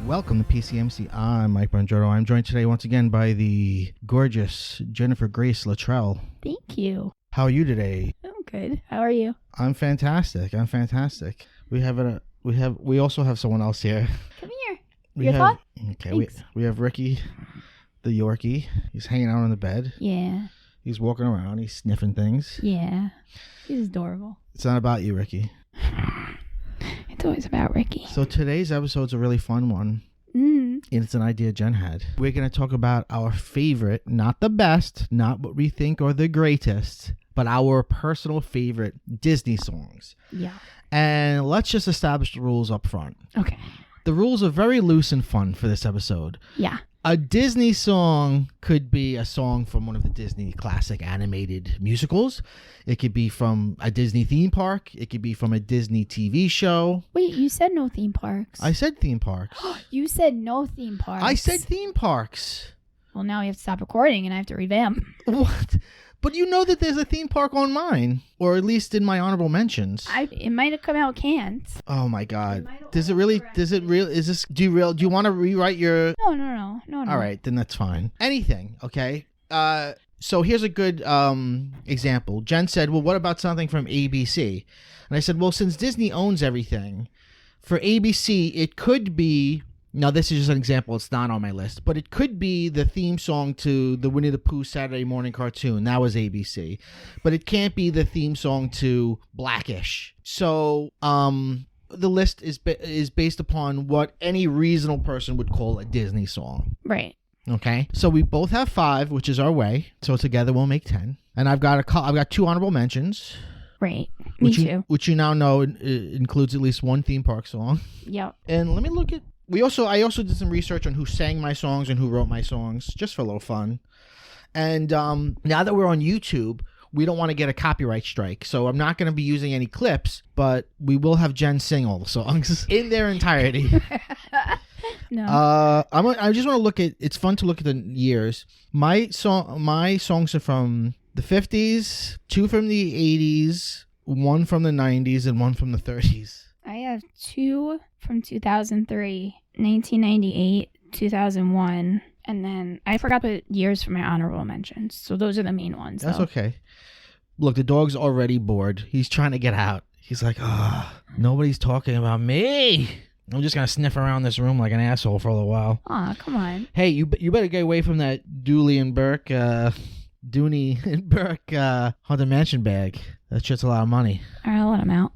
Welcome to PCMC. I'm Mike Bongiorno. I'm joined today once again by the gorgeous Jennifer Grace Luttrell. Thank you. How are you today? I'm good. How are you? I'm fantastic. We also have someone else here. Come here. Your thought? Okay. We have Ricky, the Yorkie. He's hanging out on the bed. Yeah. He's walking around. He's sniffing things. Yeah. He's adorable. It's not about you, Ricky. It's always about Ricky. So today's episode's a really fun one. And it's an idea Jen had. We're going to talk about our favorite, not the best, not what we think are the greatest, but our personal favorite Disney songs. Yeah. And let's just establish the rules up front. Okay. The rules are very loose and fun for this episode. Yeah. A Disney song could be a song from one of the Disney classic animated musicals. It could be from a Disney theme park. It could be from a Disney TV show. Wait, you said no theme parks. I said theme parks. You said no theme parks. I said theme parks. Well, now we have to stop recording and I have to revamp. What? But you know that there's a theme park on mine, or at least in my honorable mentions. It might have come out canned. Oh my God! Does it really? Is this? Do you want to rewrite your? No. All right, then that's fine. Anything, okay? So here's a good example. Jen said, "Well, what about something from ABC?" And I said, "Well, since Disney owns everything, for ABC, it could be." Now, this is just an example. It's not on my list. But it could be the theme song to the Winnie the Pooh Saturday morning cartoon. That was ABC. But it can't be the theme song to Blackish. So the list is based upon what any reasonable person would call a Disney song. Right. Okay? So we both have 5, which is our way. So together we'll make 10. And I've got 2 honorable mentions. Right. Me too. Which you now know includes at least one theme park song. Yep. And let me look at... I also did some research on who sang my songs and who wrote my songs, just for a little fun. And now that we're on YouTube, we don't want to get a copyright strike, so I'm not going to be using any clips, but we will have Jen sing all the songs in their entirety. No. I just want to look at. It's fun to look at the years. My songs are from the 50s, 2 from the 80s, 1 from the 90s, and 1 from the 30s. I have 2 from 2003, 1998, 2001, and then I forgot the years for my honorable mentions. So those are the main ones. That's though. Okay. Look, the dog's already bored. He's trying to get out. He's like, nobody's talking about me. I'm just going to sniff around this room like an asshole for a little while. Aw, come on. Hey, you better get away from that Dooley and Burke, Dooney and Burke Haunted Mansion bag. That shit's a lot of money. All right, I'll let him out.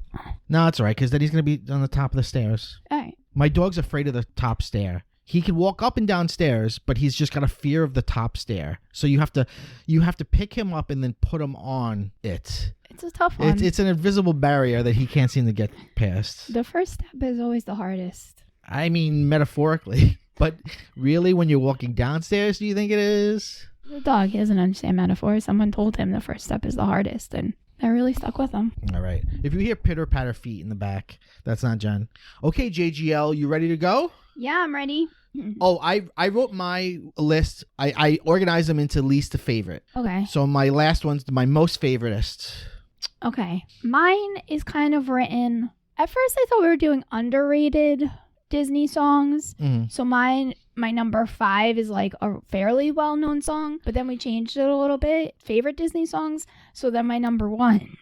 No, it's all right, because then he's going to be on the top of the stairs. All right. My dog's afraid of the top stair. He can walk up and down stairs, but he's just got a fear of the top stair. So you have to pick him up and then put him on it. It's a tough one. It's an invisible barrier that he can't seem to get past. The first step is always the hardest. I mean, metaphorically. But really, when you're walking downstairs, do you think it is? The dog, he doesn't understand metaphors. Someone told him the first step is the hardest, and that really stuck with him. All right. If you hear pitter-patter feet in the back, that's not Jen. Okay, JGL, you ready to go? Yeah, I'm ready. Oh, I wrote my list. I organized them into least to favorite. Okay. So my last one's my most favoriteest. Okay. Mine is kind of written... At first, I thought we were doing underrated Disney songs. Mm-hmm. So my number 5 is like a fairly well-known song, but then we changed it a little bit. Favorite Disney songs. So then my number 1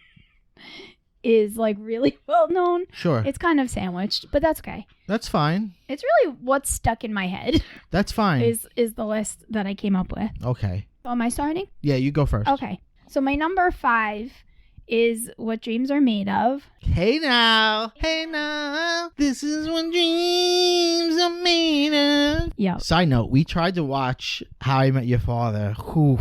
is like really well-known. Sure. It's kind of sandwiched, but that's okay. That's fine. It's really what's stuck in my head. That's fine. Is the list that I came up with. Okay. So am I starting? Yeah, you go first. Okay. So my number 5 is What Dreams Are Made Of. Hey now, this is what dreams are made Yep. Side note, we tried to watch How I Met Your Father. Oof.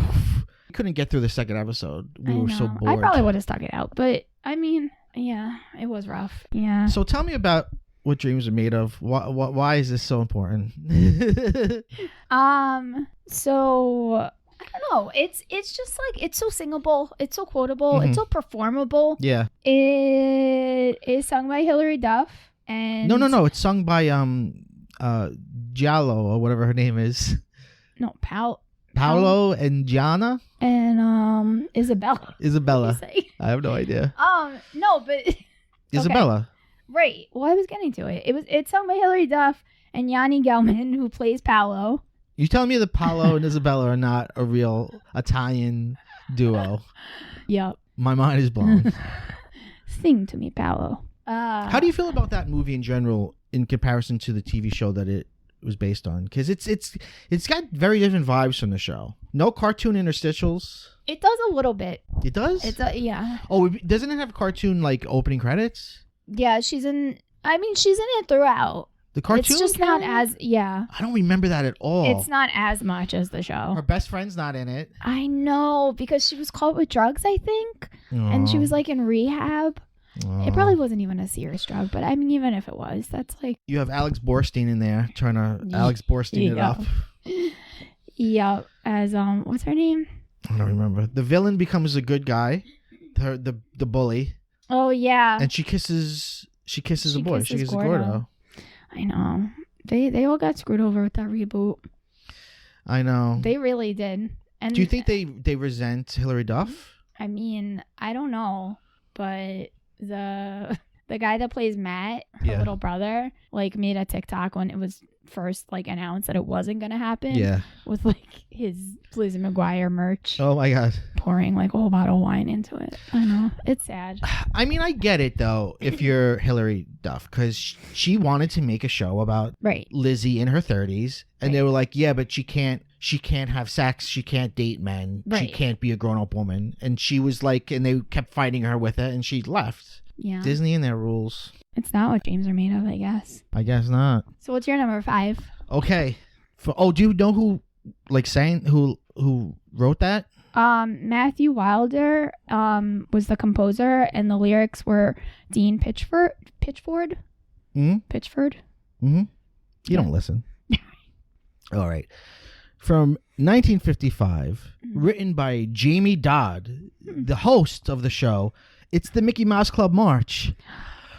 We couldn't get through the second episode. We were so bored. I probably would have stuck it out, but I mean, yeah, it was rough. Yeah. So tell me about what dreams are made of. Why is this so important? So I don't know. It's just like, it's so singable. It's so quotable. It's so performable. Yeah. It is sung by Hilary Duff. And No. It's sung by Giallo or whatever her name is. No, Paolo and Gianna and Isabella. Isabella. I have no idea. No, but Isabella. Right. Well, I was getting to it. It's sung by Hilary Duff and Yanni Gelman, who plays Paolo. You telling me that Paolo and Isabella are not a real Italian duo? Yep. My mind is blown. Sing to me, Paolo. How do you feel about that movie in general in comparison to the TV show that it was based on? Because it's got very different vibes from the show. No cartoon interstitials. It does a little bit. It does? Yeah. Oh, doesn't it have cartoon like opening credits? Yeah, she's in it throughout. The cartoon? It's just not as, yeah. I don't remember that at all. It's not as much as the show. Her best friend's not in it. I know, because she was caught with drugs, I think. And she was like in rehab. It probably wasn't even a serious drug, but I mean, even if it was, that's like... You have Alex Borstein in there trying to Alex Borstein it up. Yeah, as, what's her name? I don't remember. The villain becomes a good guy, the bully. Oh, yeah. And she kisses the boy. She kisses Gordo. I know. They all got screwed over with that reboot. I know. They really did. And do you think they resent Hilary Duff? I mean, I don't know, but the guy that plays Matt, her little brother, like made a TikTok when it was first like announced that it wasn't gonna happen. Yeah. With like his Lizzie McGuire merch. Oh my god. Pouring like a whole bottle of wine into it. I know. It's sad. I mean, I get it though if you're Hilary Duff, because she wanted to make a show about Lizzie in her 30s, and they were like, yeah, but she can't have sex, she can't date men, she can't be a grown-up woman, and she was like, and they kept fighting her with it, and she left. Yeah. Disney and their rules. It's not what dreams are made of, I guess. I guess not. So what's your number 5? Okay. Do you know who wrote that? Matthew Wilder was the composer, and the lyrics were Dean Pitchford. Mm-hmm. Pitchford. Mm-hmm. You don't listen. All right. From 1955, written by Jamie Dodd, the host of the show. It's the Mickey Mouse Club March.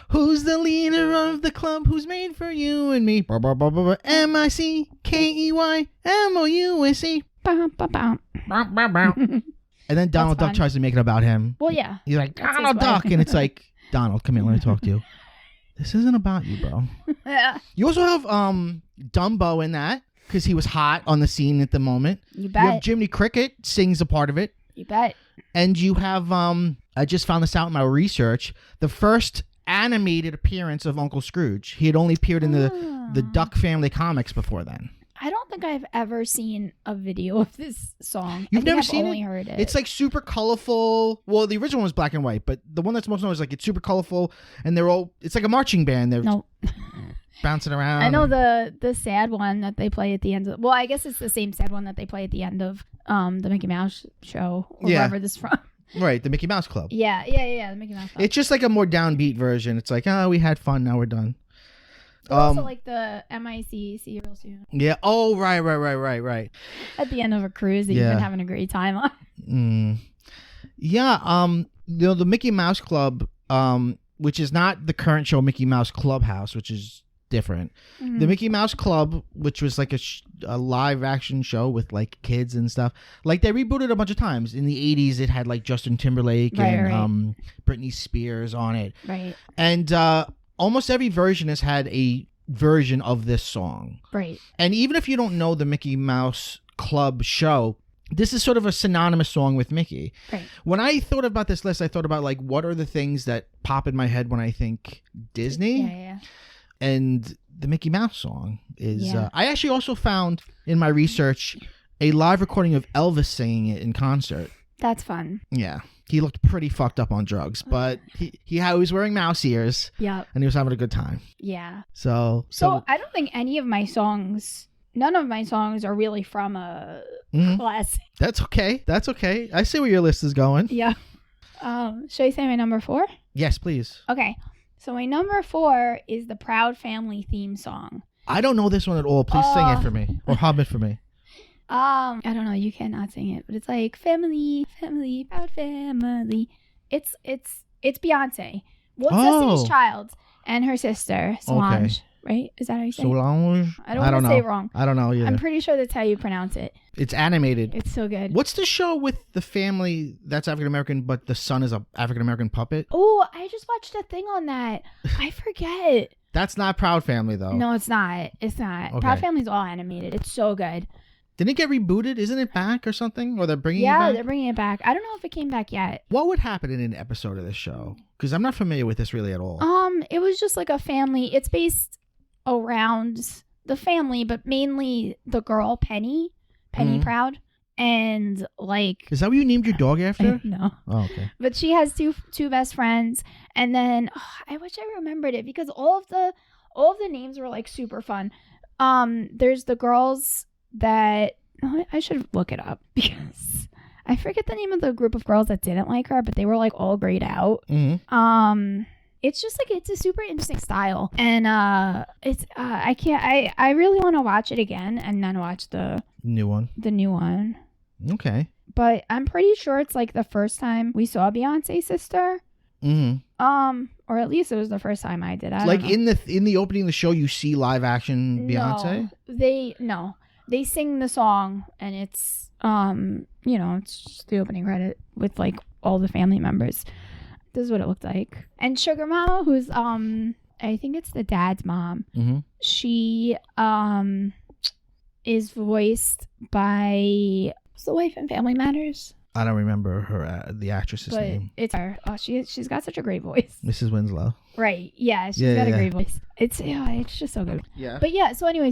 Who's the leader of the club? Who's made for you and me? MICKEYMOUSE. And then Donald Duck tries to make it about him. Well, yeah. He's like, Donald Duck. And it's like, Donald, come here, let me talk to you. This isn't about you, bro. You also have Dumbo in that, because he was hot on the scene at the moment. You bet. You have Jiminy Cricket sings a part of it. You bet. And you have, I just found this out in my research, the first animated appearance of Uncle Scrooge. He had only appeared in the Duck Family comics before then. I don't think I've ever seen a video of this song. You've never seen it? I've only heard it. It's like super colorful. Well, the original one was black and white, but the one that's most known is like it's super colorful, and it's like a marching band. They're bouncing around. I know the sad one that they play at the end of. Well, I guess it's the same sad one that they play at the end of the Mickey Mouse show, or wherever this is from. Right, the Mickey Mouse Club. Yeah, the Mickey Mouse Club. It's just like a more downbeat version. It's like, we had fun, now we're done. Also like the MIC, see you real soon. Yeah. Oh, right. At the end of a cruise that you've been having a great time on. Yeah. The Mickey Mouse Club, which is not the current show Mickey Mouse Clubhouse, which is different. Mm-hmm. The Mickey Mouse Club, which was like a live action show with like kids and stuff, like they rebooted a bunch of times. In the 80s, it had like Justin Timberlake and Britney Spears on it. Right. And almost every version has had a version of this song. Right. And even if you don't know the Mickey Mouse Club show, this is sort of a synonymous song with Mickey. Right. When I thought about this list, I thought about like, what are the things that pop in my head when I think Disney? Yeah. And the Mickey Mouse song is... I actually also found in my research a live recording of Elvis singing it in concert. That's fun. Yeah. He looked pretty fucked up on drugs, but he was wearing mouse ears. Yeah. And he was having a good time. Yeah. So I don't think any of my songs none of my songs are really from a classic. That's okay. That's okay. I see where your list is going. Yeah. Should I say my number 4? Yes, please. Okay. So my number 4 is the Proud Family theme song. I don't know this one at all. Please sing it for me or hum it for me. I don't know. You cannot sing it, but it's like family, family, proud family. It's Beyonce. Well, Destiny's Child and her sister Solange. Right? Is that how you say it? Solange? I don't want to say it wrong. I don't know either. I'm pretty sure that's how you pronounce it. It's animated. It's so good. What's the show with the family that's African American, but the son is a African American puppet? Oh, I just watched a thing on that. I forget. That's not Proud Family, though. No, it's not. It's not. Okay. Proud Family's all animated. It's so good. Didn't it get rebooted? Isn't it back or something? Or they're bringing it back? Yeah, they're bringing it back. I don't know if it came back yet. What would happen in an episode of this show? Because I'm not familiar with this really at all. It was just like a family. It's based around the family, but mainly the girl Penny Proud, and like. Is that what you named your dog after? No. Oh, okay. But she has two best friends, and then I wish I remembered it because all of the names were like super fun. There's the girls that I should look it up because I forget the name of the group of girls that didn't like her, but they were like all grayed out. Mm-hmm. It's just like it's a super interesting style, and I really want to watch it again and then watch the new one. Okay. But I'm pretty sure it's like the first time we saw Beyonce's sister. Mm-hmm. Or at least it was the first time I did. Like in the opening of the show, you see live action Beyonce. They sing the song, and it's it's just the opening credit with like all the family members. This is what it looked like. And Sugar Mama, who's I think it's the dad's mom. Mm-hmm. She is voiced by what's the wife in Family Matters? I don't remember her the actress's name. It's her. Oh, she's got such a great voice. Mrs. Winslow. Right. Yeah, she's got a great voice. It's just so good. Yeah. But yeah, so anyway,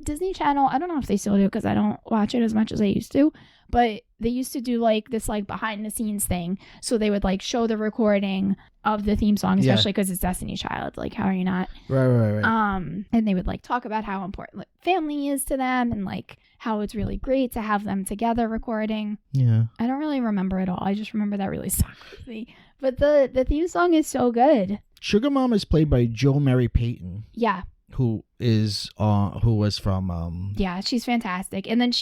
Disney Channel, I don't know if they still do because I don't watch it as much as I used to, but they used to do like this like behind the scenes thing. So they would like show the recording of the theme song, especially because it's Destiny's Child. Like, how are you not? Right. And they would like talk about how important like, family is to them and like how it's really great to have them together recording. Yeah. I don't really remember it all. I just remember that really stuck with me. But the theme song is so good. Sugar Mama is played by Jo Mary Payton. Yeah. Who was from yeah, she's fantastic. And then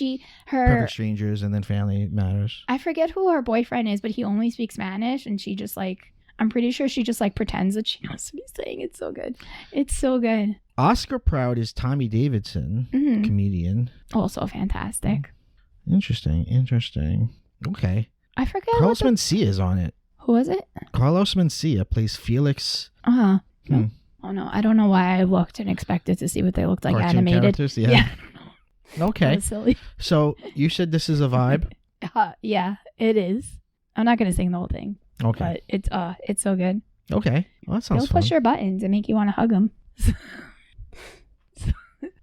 Perfect Strangers and then Family Matters. I forget who her boyfriend is, but he only speaks Spanish, and she just like I'm pretty sure she just like pretends that she knows what he's saying. It's so good. It's so good. Oscar Proud is Tommy Davidson, comedian. Also fantastic. Interesting. Okay. I forget. Carlos Mencia is on it. Who is it? Carlos Mencia plays Felix. Oh no, I don't know why I looked and expected to see what they looked like Cartoon animated. Characters? Yeah. Okay. That was silly. So you said this is a vibe? Yeah, it is. I'm not gonna sing the whole thing. Okay. But it's so good. Okay. Well, that sounds They'll fun. push your buttons and make you want to hug them.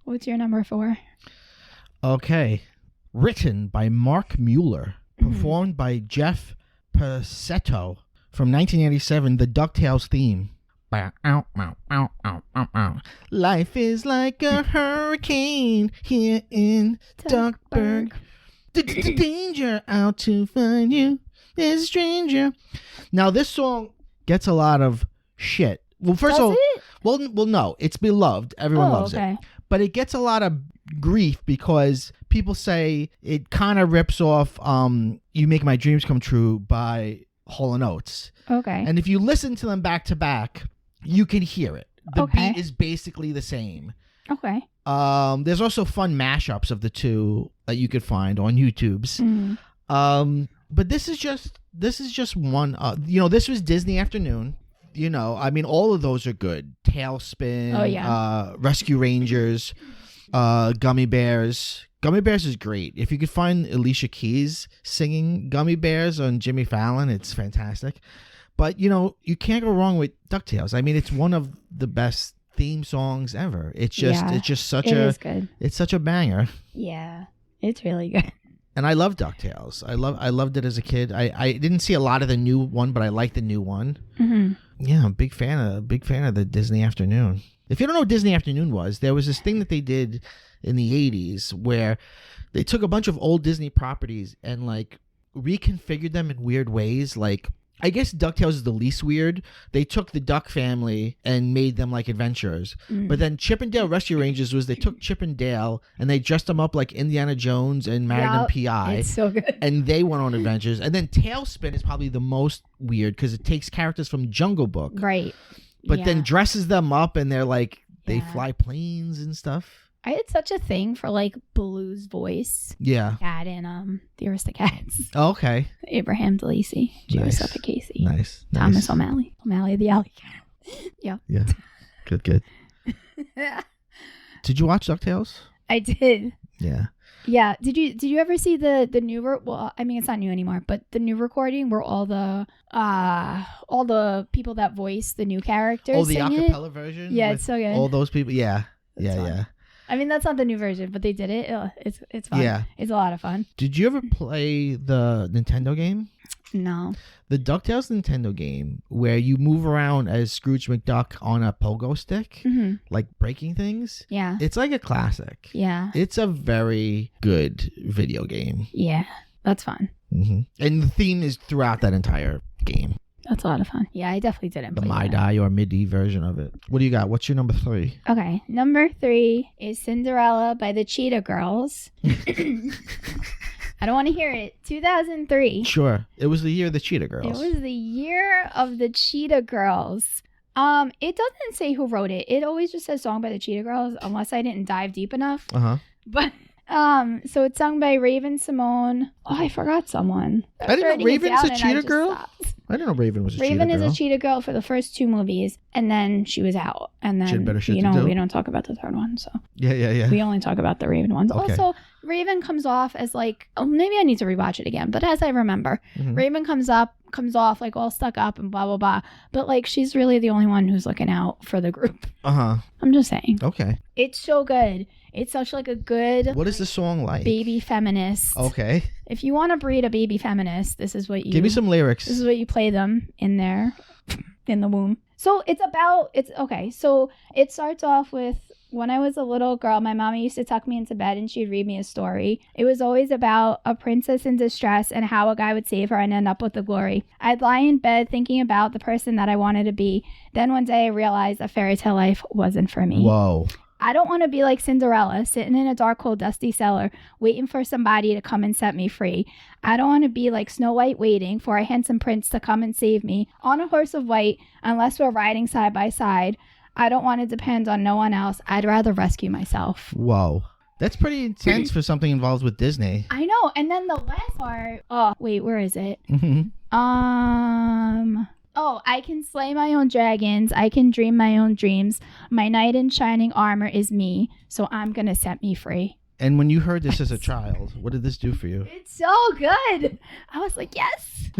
What's your number 4? Okay. Written by Mark Mueller. Performed by Jeff Passetto. From 1987, the DuckTales theme. Life is like a hurricane here in Duckburg. Danger out to find you. There's a stranger. Now, this song gets a lot of shit. Well, first of all, well, no, it's beloved. Everyone loves it. But it gets a lot of grief because people say it kind of rips off You Make My Dreams Come True by Hall & Oates. Okay. And if you listen to them back to back, you can hear it. The beat is basically the same. Okay. There's also fun mashups of the two that you could find on YouTube's. But this is just one. This was Disney Afternoon. I mean, all of those are good. Tailspin. Oh yeah. Rescue Rangers. Gummy Bears. Gummy Bears is great. If you could find Alicia Keys singing Gummy Bears on Jimmy Fallon, it's fantastic. But, you can't go wrong with DuckTales. I mean, it's one of the best theme songs ever. It's just such a banger. Yeah, it's really good. And I love DuckTales. I loved it as a kid. I didn't see a lot of the new one, but I like the new one. Mm-hmm. Yeah, I'm a big fan of the Disney Afternoon. If you don't know what Disney Afternoon was, there was this thing that they did in the 80s where they took a bunch of old Disney properties and like reconfigured them in weird ways. Like, I guess DuckTales is the least weird. They took the Duck family and made them like adventurers. But then Chip and Dale Rescue Rangers was they took Chip and Dale and they dressed them up like Indiana Jones and Magnum PI. It's so good. And they went on adventures. And then Tailspin is probably the most weird because it takes characters from Jungle Book. Right. But then dresses them up and they're like, they Yeah. fly planes and stuff. I had such a thing for like Baloo's voice. Yeah. Cat in The Aristocats. Oh, okay. Abraham DeLacy. Jerry Nice. Suffolk Casey. Nice. Thomas O'Malley. O'Malley the Alley Cat. Yeah. Yeah. Good. Did you watch DuckTales? I did. Yeah. Yeah. Did you ever see the new well, I mean it's not new anymore, but the new recording where all the people that voice the new characters Oh, the sing acapella it? version? Yeah, with it's so good. All those people. Yeah. It's fun. Yeah. I mean that's not the new version, but they did it. It's fun. Yeah. It's a lot of fun. Did you ever play the Nintendo game? No. The DuckTales Nintendo game where you move around as Scrooge McDuck on a pogo stick, Mm-hmm. like breaking things. Yeah. It's like a classic. Yeah. It's a very good video game. Yeah. That's fun. And the theme is throughout that entire game. That's a lot of fun. Yeah, I definitely didn't The play My that. Die or MIDI version of it. What do you got? What's your number 3? Okay, number 3 is Cinderella by the Cheetah Girls. I don't want to hear it. 2003. Sure. It was the year of the Cheetah Girls. It was the year of the Cheetah Girls. It doesn't say who wrote it. It always just says song by the Cheetah Girls, unless I didn't dive deep enough. Uh-huh. But so it's sung by Raven Simone. Oh, I forgot someone. I didn't know Raven's a cheetah girl. Stopped. I didn't know Raven was a cheetah girl. Raven is a cheetah girl for the first 2 movies, and then she was out. And She had then better shit to do. we don't talk about the third one, so Yeah. we only talk about the Raven ones. Okay. Also, Raven comes off as like, oh, maybe I need to rewatch it again. But as I remember, Mhm. Raven comes off like all stuck up and blah blah blah. But like she's really the only one who's looking out for the group. Uh-huh. I'm just saying, Okay. it's so good. It's such like a good What is the song like? baby feminist. Okay. If you want to breed a baby feminist, this is what you Give me some lyrics. This is what you play them in there, in the womb. So So it starts off with, when I was a little girl, my mama used to tuck me into bed and she'd read me a story. It was always about a princess in distress and how a guy would save her and end up with the glory. I'd lie in bed thinking about the person that I wanted to be. Then one day I realized a fairy tale life wasn't for me. Whoa. I don't want to be like Cinderella, sitting in a dark, cold, dusty cellar, waiting for somebody to come and set me free. I don't want to be like Snow White, waiting for a handsome prince to come and save me on a horse of white, unless we're riding side by side. I don't want to depend on no one else. I'd rather rescue myself. Whoa. That's pretty intense for something involved with Disney. I know. And then the last part. Oh, wait, where is it? Mm-hmm. Oh, I can slay my own dragons. I can dream my own dreams. My knight in shining armor is me, so I'm going to set me free. And when you heard this as a child, what did this do for you? It's so good. I was like, yes.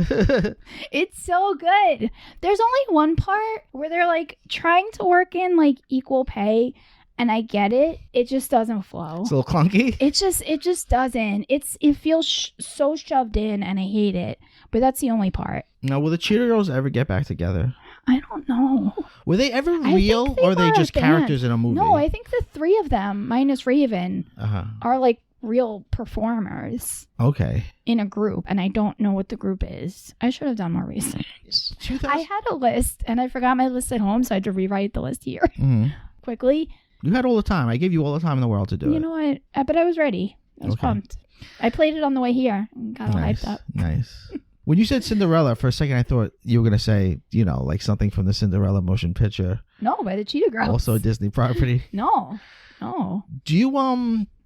It's so good. There's only one part where they're like trying to work in like equal pay, and I get it. It just doesn't flow. It's a little clunky. It just doesn't. It feels so shoved in, and I hate it. But that's the only part. Now, will the Cheetah Girls ever get back together? I don't know. Were they ever I real, think they or are they were a just band. characters in a movie? No, I think the 3 of them, minus Raven, Uh-huh. are like real performers Okay. in a group, and I don't know what the group is. I should have done more research. 2000. I had a list, and I forgot my list at home, so I had to rewrite the list here Mhm. quickly. You had all the time. I gave you all the time in the world to do it. You know what? But I was ready. I was Okay. pumped. I played it on the way here and got all Nice. hyped up. Nice. When you said Cinderella, for a second I thought you were going to say, like something from the Cinderella motion picture. No, by the Cheetah Girls. Also a Disney property. No. Do you,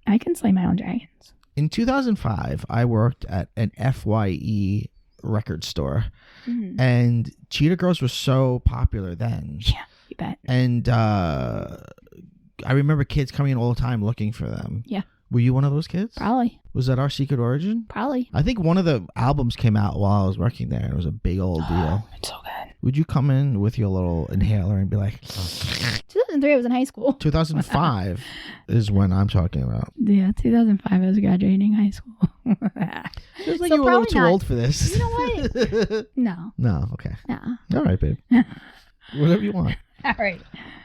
I can slay my own dragons. in 2005, I worked at an FYE record store, Mhm. and Cheetah Girls were so popular then. Yeah, you bet. And I remember kids coming in all the time looking for them. Yeah. Were you one of those kids? Probably. Was that Our Secret Origin? Probably. I think one of the albums came out while I was working there, and it was a big old deal. It's so good. Would you come in with your little inhaler and be like, 2003, I was in high school. 2005 is when I'm talking about. Yeah, 2005, I was graduating high school. Feels like So you were a little probably too not. old for this. You know what? No. No, okay. No. All right, babe. Whatever you want. All right.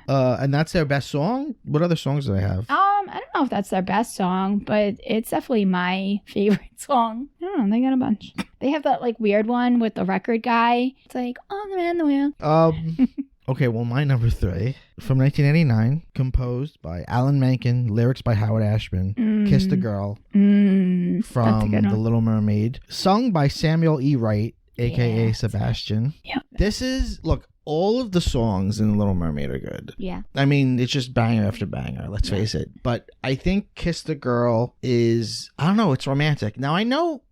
And that's their best song? What other songs do they have? I don't know if that's their best song, but it's definitely my favorite song. I don't know, they got a bunch. They have that like weird one with the record guy. It's like, oh, the man, the wheel. Okay, well, my number 3 from 1989, composed by Alan Menken, lyrics by Howard Ashman, "Kiss the Girl" from The Little Mermaid, sung by Samuel E. Wright, aka Sebastian. Yeah. This is, look, all of the songs in The Little Mermaid are good. Yeah. I mean, it's just banger after banger, let's face it. But I think "Kiss the Girl" is, I don't know, it's romantic. Now, I know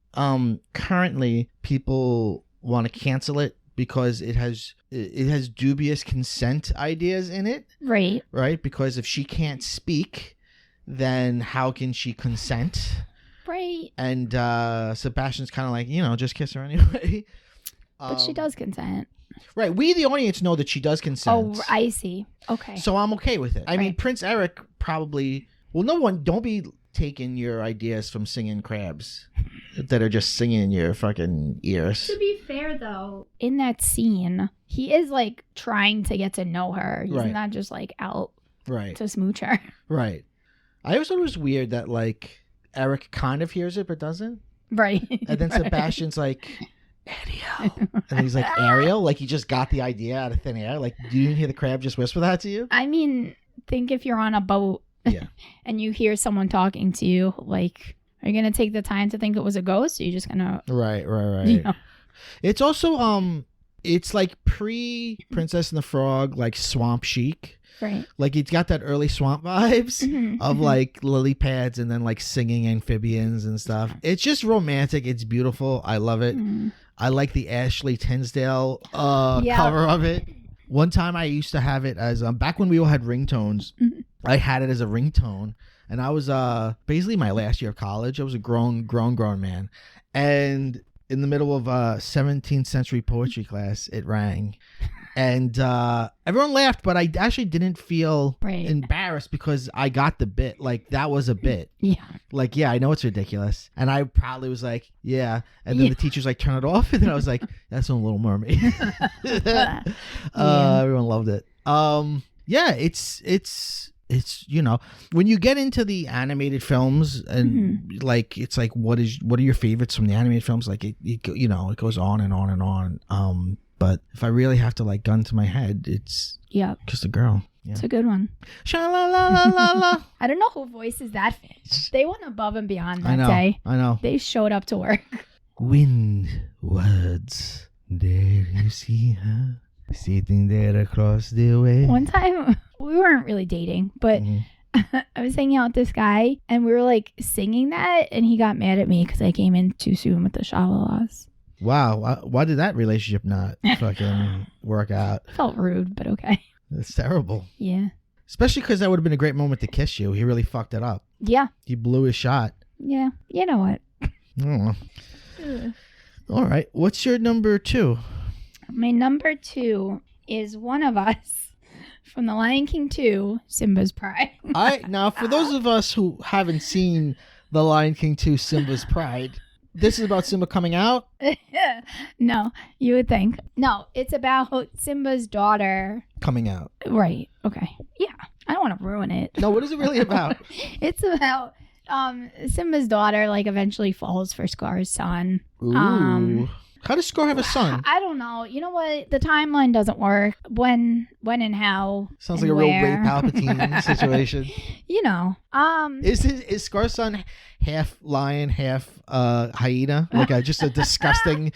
currently people want to cancel it because it has dubious consent ideas in it. Right? Because if she can't speak, then how can she consent? Right. And Sebastian's kind of like, just kiss her anyway. But she does consent. Right. We, the audience, know that she does consent. Oh, I see. Okay. So I'm okay with it. I mean, Prince Eric probably... Well, don't be taking your ideas from singing crabs that are just singing in your fucking ears. To be fair, though, in that scene, he is, like, trying to get to know her. He's not just, like, out to smooch her. Right. I always thought it was weird that, like, Eric kind of hears it but doesn't. Right. And then Sebastian's like... Ariel. And he's like, Ariel? Like, he just got the idea out of thin air? Like, do you hear the crab just whisper that to you? I mean, think if you're on a boat and you hear someone talking to you, like, are you going to take the time to think it was a ghost? Or are you just going to... Right. You know? It's also, it's like pre-Princess and the Frog, like swamp chic. Right. Like, it's got that early swamp vibes of, like, lily pads and then, like, singing amphibians and stuff. It's just romantic. It's beautiful. I love it. I like the Ashley Tisdale cover of it. One time I used to have it as, back when we all had ringtones, I had it as a ringtone. And I was basically my last year of college. I was a grown man. And in the middle of a 17th century poetry class, it rang. And everyone laughed, but I actually didn't feel embarrassed because I got the bit. Like, that was a bit. Yeah. Like, yeah, I know it's ridiculous. And I probably was like, yeah. And then the teacher's like, turn it off. And then I was like, that's a Little Mermaid. Everyone loved it. Yeah, it's when you get into the animated films and like, it's like, what are your favorites from the animated films? Like, it goes on and on and on. But if I really have to, like, gun to my head, it's Kiss the Girl. Yeah. It's a good one. Sha-la-la-la-la-la. I don't know who voices that fish. They went above and beyond that day. I know. They showed up to work. Windwards, there you see her, sitting there across the way. One time, we weren't really dating, but I was hanging out with this guy, and we were, like, singing that, and he got mad at me because I came in too soon with the Shalalas. Wow, why did that relationship not fucking work out? Felt rude, but okay. That's terrible. Yeah. Especially because that would have been a great moment to kiss you. He really fucked it up. Yeah. He blew his shot. Yeah. You know what? All right. What's your number 2? My number 2 is One of Us from The Lion King 2, Simba's Pride. Now, for those of us who haven't seen The Lion King 2, Simba's Pride... This is about Simba coming out? No, you would think. No, it's about Simba's daughter. Coming out. Right. Okay. Yeah. I don't want to ruin it. No, what is it really about? It's about Simba's daughter, like, eventually falls for Scar's son. Ooh. How does Scar have a son? I don't know. You know what? The timeline doesn't work. When and how. Sounds like a real Ray Palpatine situation. You know. Is Scar's son half lion, half hyena? Like just a disgusting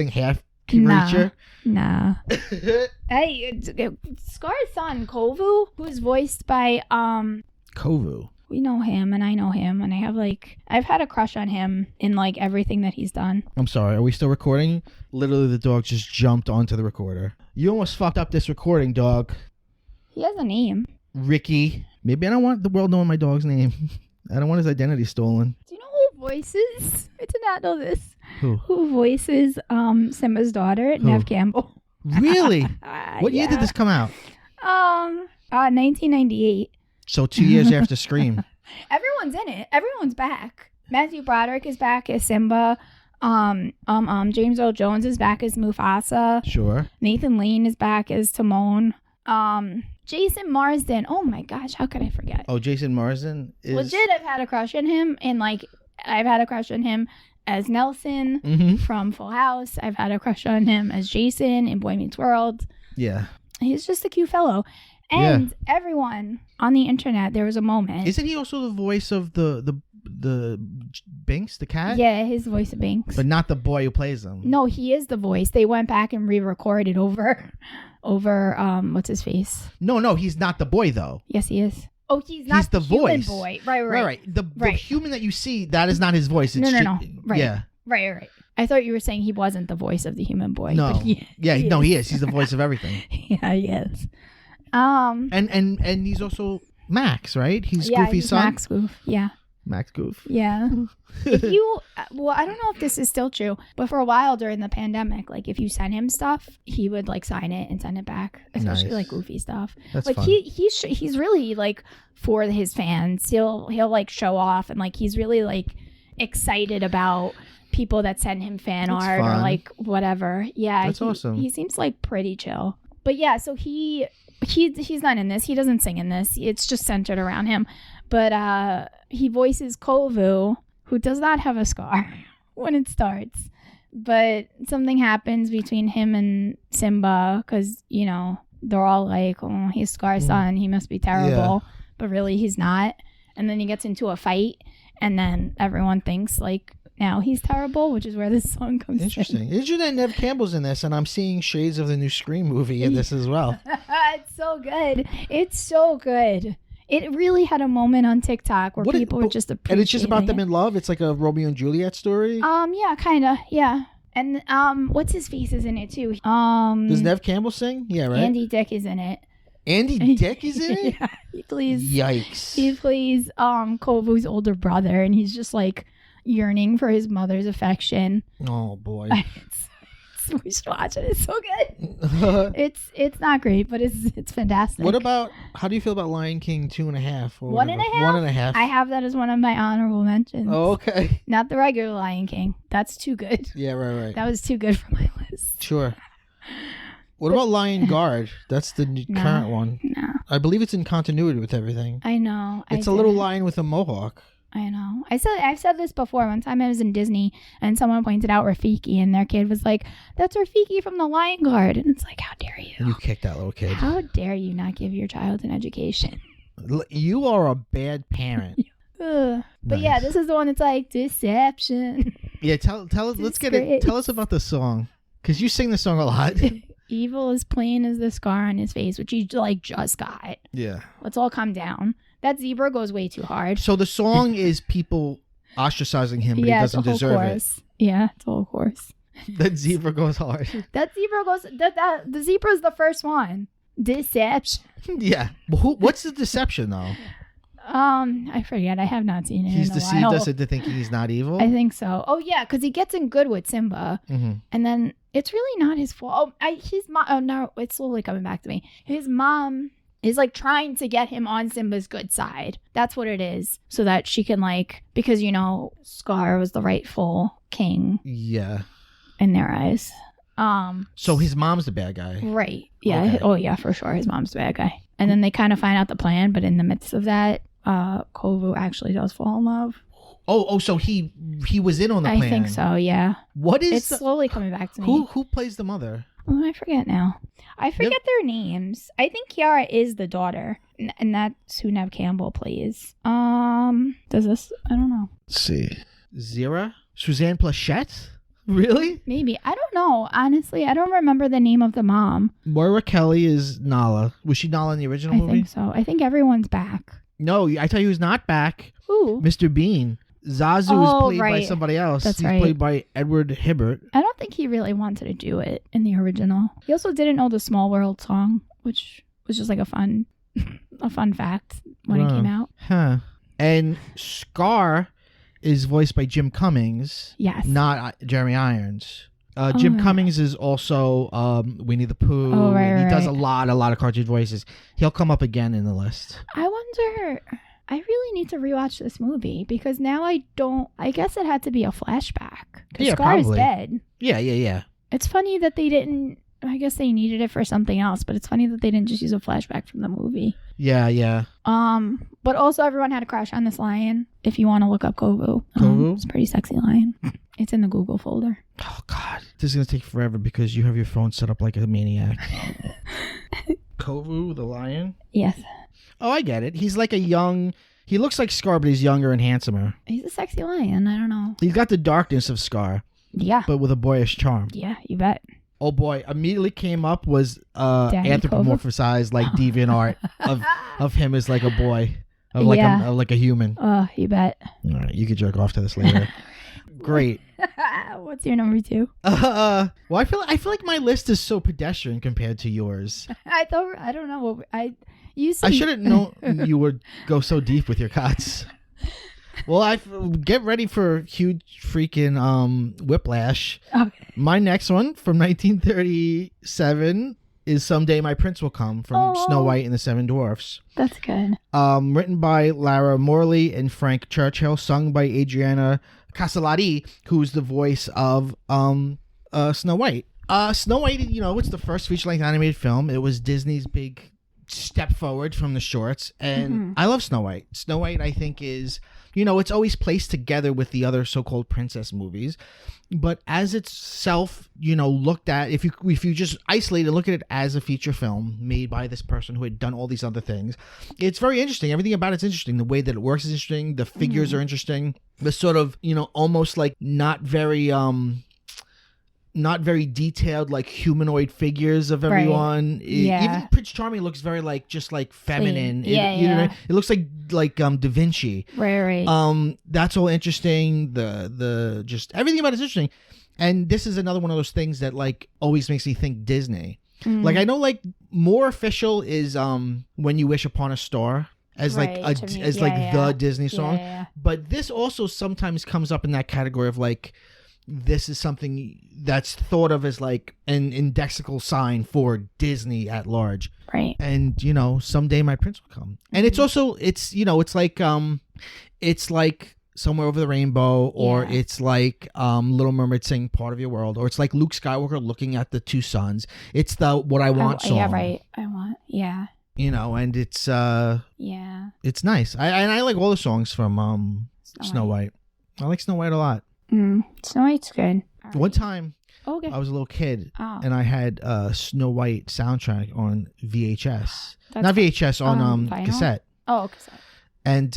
half creature? Nah. Hey, Scar's son, Kovu, who's voiced by Kovu. We know him, and I know him, and I've had a crush on him in, like, everything that he's done. I'm sorry, are we still recording? Literally, the dog just jumped onto the recorder. You almost fucked up this recording, dog. He has a name. Ricky. Maybe I don't want the world knowing my dog's name. I don't want his identity stolen. Do you know who voices? I did not know this. Who? Who voices Simba's daughter, Neve Campbell? Really? What year did this come out? 1998. So 2 years after Scream. Everyone's in it. Everyone's back. Matthew Broderick is back as Simba. James Earl Jones is back as Mufasa. Sure. Nathan Lane is back as Timon. Jason Marsden. Oh my gosh, how could I forget? Oh, Jason Marsden is Legit, I've had a crush on him, and like I've had a crush on him as Nelson from Full House. I've had a crush on him as Jason in Boy Meets World. Yeah. He's just a cute fellow. And everyone on the internet, there was a moment. Isn't he also the voice of the Binks, the cat? Yeah, his voice of Binks. But not the boy who plays him. No, he is the voice. They went back and re-recorded over what's his face? No, he's not the boy though. Yes, he is. Oh, he's not the human voice. Boy. Right. The human that you see, that is not his voice. It's No. Right. Yeah. Right. I thought you were saying he wasn't the voice of the human boy. No. But He is. He's the voice of everything. Yeah, he is. And he's also Max, right? He's Goofy's son. Max Goof. Yeah. Max Goof. Yeah. If you, well, I don't know if this is still true, but for a while during the pandemic, like if you sent him stuff, he would like sign it and send it back, especially Nice. like Goofy stuff. That's like fun. he's really like for his fans. He'll like show off and like he's really like excited about people that send him fan That's art fun. or like whatever. Yeah, That's awesome. He seems like pretty chill. But yeah, so he's not in this. He doesn't sing in this. It's just centered around him. But he voices Kovu, who does not have a scar when it starts. But something happens between him and Simba because, you know, they're all like, oh, he's Scar's son. He must be terrible. Yeah. But really, he's not. And then he gets into a fight. And then everyone thinks, like, now he's terrible, which is where this song comes Interesting. Interesting that Nev Campbell's in this, and I'm seeing shades of the new Scream movie in this as well. It's so good. It's so good. It really had a moment on TikTok where people were just appreciating And it's just about them it. in love? It's like a Romeo and Juliet story? Yeah, kind of. Yeah. And what's his face is in it too. Does Nev Campbell sing? Yeah, right? Andy Dick is in it. Andy Dick is in it? Yeah, he plays Yikes. Kovu's older brother, and he's just like yearning for his mother's affection. Oh, boy. We should watch it. It's so good. It's not great, but it's fantastic. How do you feel about Lion King 2.5? Or 1.5? 1.5. I have that as one of my honorable mentions. Oh, okay. Not the regular Lion King. That's too good. Yeah, right. That was too good for my list. Sure. What about Lion Guard? That's the current one. No. I believe it's in continuity with everything. I know. It's a little lion with a mohawk. I know. I've said this before. One time I was in Disney and someone pointed out Rafiki and their kid was like, "That's Rafiki from the Lion Guard." And it's like, how dare you? You kicked that little kid. How dare you not give your child an education? You are a bad parent. Ugh. But yeah, this is the one that's like deception. Yeah, tell us. Let's get it. Tell us about the song, because you sing the song a lot. Evil is plain as the scar on his face, which he like just got. Yeah. Let's all calm down. That zebra goes way too hard. So the song is people ostracizing him, but he doesn't deserve chorus. Yeah, it's a whole chorus. That zebra goes hard. That zebra goes. The zebra is the first one. Deception. Yeah. Well, what's the deception though? I forget. I have not seen it. He's in a deceived while. us into thinking he's not evil. I think so. Oh yeah, because he gets in good with Simba, and then it's really not his fault. His mom. Oh no, it's slowly coming back to me. His mom is like trying to get him on Simba's good side. That's what it is, so that she can like, because you know Scar was the rightful king. Yeah. In their eyes. So his mom's the bad guy. Right. Yeah. Okay. Oh yeah, for sure. His mom's the bad guy. And then they kind of find out the plan, but in the midst of that, Kovu actually does fall in love. Oh, so he was in on the plan. I think so, yeah. What is it's slowly coming back to me. Who plays the mother? Oh, I forget now. I forget their names. I think Kiara is the daughter, and that's who Nev Campbell plays. Does this? I don't know. Let's see. Zira? Suzanne Plachette? Really? Maybe. I don't know. Honestly, I don't remember the name of the mom. Moira Kelly is Nala. Was she Nala in the original movie? I think so. I think everyone's back. No, I tell you who's not back. Who? Mr. Bean. Zazu is played by somebody else. That's He's right. played by Edward Hibbert. I don't think he really wanted to do it in the original. He also didn't know the Small World song, which was just like a fun fact when it came out. Huh. And Scar is voiced by Jim Cummings. Yes. Not Jeremy Irons. Jim Cummings is also Winnie the Pooh. Oh, right, He does a right. lot of cartoon voices. He'll come up again in the list. I wonder, I really need to rewatch this movie because now I guess it had to be a flashback because Yeah, Scar is probably. dead. Yeah. It's funny that they didn't I guess they needed it for something else, but it's funny that they didn't just use a flashback from the movie. Yeah. But also everyone had a crush on this lion. If you want to look up Kovu. Kovu? It's a pretty sexy lion. It's in the Google folder. Oh, God. This is going to take forever because you have your phone set up like a maniac. Kovu, the lion? Yes. Oh, I get it. He's like a young... He looks like Scar, but he's younger and handsomer. He's a sexy lion. I don't know. He's got the darkness of Scar. Yeah. But with a boyish charm. Yeah, you bet. Oh boy, immediately came up was Daddy anthropomorphized like deviant art of him as like a boy. Of like a human. Oh, you bet. All right, you could jerk off to this later. Great. What's your number 2? Well, I feel like my list is so pedestrian compared to yours. I don't know. I shouldn't know you would go so deep with your cuts. Well, get ready for huge freaking whiplash. Okay. My next one from 1937 is "Someday My Prince Will Come" from Snow White and the Seven Dwarfs. That's good. Written by Lara Morley and Frank Churchill, sung by Adriana Castellati, who's the voice of Snow White. Snow White, it's the first feature-length animated film. It was Disney's big step forward from the shorts, and I love Snow White. Snow White, I think, is... it's always placed together with the other so-called princess movies, but as itself, looked at, if you just isolate and look at it as a feature film made by this person who had done all these other things, it's very interesting. Everything about it's interesting. The way that it works is interesting. The figures are interesting. The sort of, almost like not very detailed, like humanoid figures of everyone. Right. Yeah. Even Prince Charming looks very just feminine. Yeah, You know what I mean? It looks like Da Vinci. Right. That's all interesting. The just everything about it's interesting. And this is another one of those things that always makes me think Disney. I know more official is When You Wish Upon a Star as the Disney song. Yeah. But this also sometimes comes up in that category of this is something that's thought of as an indexical sign for Disney at large. Right. And, someday my prince will come. And it's also, it's like Somewhere Over the Rainbow, or it's like Little Mermaid Sing Part of Your World, or it's like Luke Skywalker looking at the two suns. It's the What I Want song. Yeah, right. I want, yeah. And it's, it's nice. I like all the songs from Snow White. I like Snow White a lot. Snow White's good. Right. One time, okay. I was a little kid, and I had Snow White soundtrack on VHS. Not VHS, on cassette. Oh, cassette. And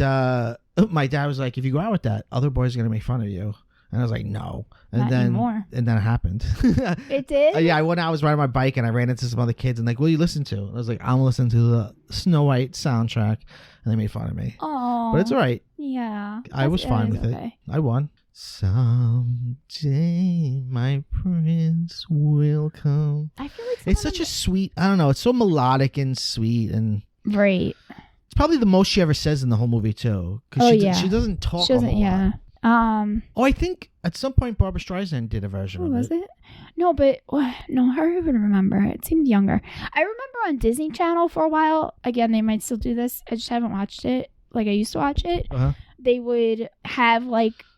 my dad was like, if you go out with that, other boys are going to make fun of you. And I was like, no. And Not anymore. And then it happened. It did? Yeah, I was riding my bike and I ran into some other kids and what do you listen to? And I was like, I'm listening to the Snow White soundtrack. And they made fun of me. Oh. But it's all right. Yeah. I was fine with it. I won. Someday my prince will come. I feel like it's such a sweet, I don't know, it's so melodic and sweet, and right. It's probably the most she ever says in the whole movie too. She doesn't talk a whole lot. I think at some point Barbra Streisand did a version of it. Was it? No, but no, I don't even remember. It seemed younger. I remember on Disney Channel for a while. Again, they might still do this. I just haven't watched it like I used to watch it. They would have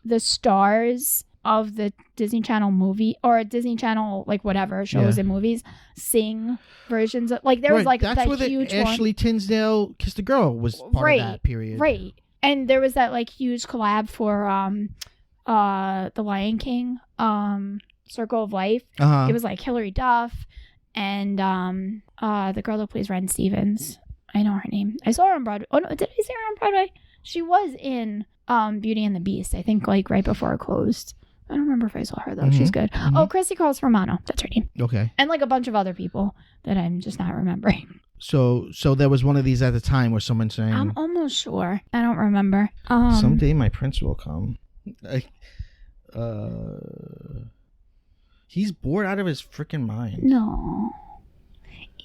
the stars of the Disney Channel movie or Disney Channel whatever shows and movies sing versions of there was that's that where huge the Ashley Tisdale Kissed a Girl was part of that period. Right. And there was that huge collab for The Lion King, Circle of Life. It was Hilary Duff and the girl that plays Ren Stevens. I know her name. I saw her on Broadway. Oh no, did I see her on Broadway? She was in Beauty and the Beast, I think right before it closed. I don't remember if I saw her though. She's good. Oh, Chrissy Carls Romano. That's her name. Okay. And a bunch of other people that I'm just not remembering. So there was one of these at the time where someone saying, I'm almost sure. I don't remember. Someday my prince will come. He's bored out of his freaking mind. No.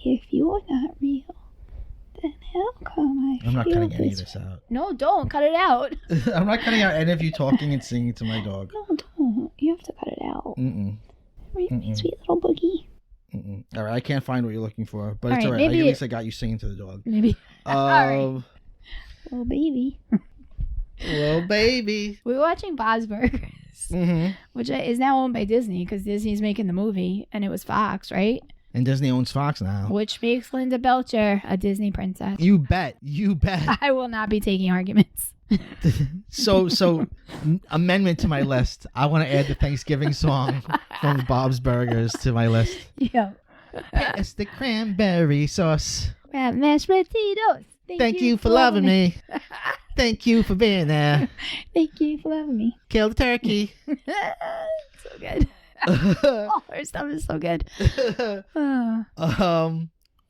If you're not real, then how come I'm not cutting any of this out. No, don't cut it out. I'm not cutting out any of you talking and singing to my dog. No, don't. You have to cut it out. Sweet little boogie. All right, I can't find what you're looking for, but it's all right. Maybe at least I got you singing to the dog. Maybe. All right. Little baby. Little baby. We were watching Bob's Burgers, which is now owned by Disney because Disney's making the movie, and it was Fox, right? And Disney owns Fox now. Which makes Linda Belcher a Disney princess. You bet. I will not be taking arguments. So amendment to my list. I want to add the Thanksgiving song from Bob's Burgers to my list. Yeah. Pass the cranberry sauce. Crab mashed potatoes. Thank you for loving me. Thank you for being there. Thank you for loving me. Kill the turkey. So good. All her stuff is so good.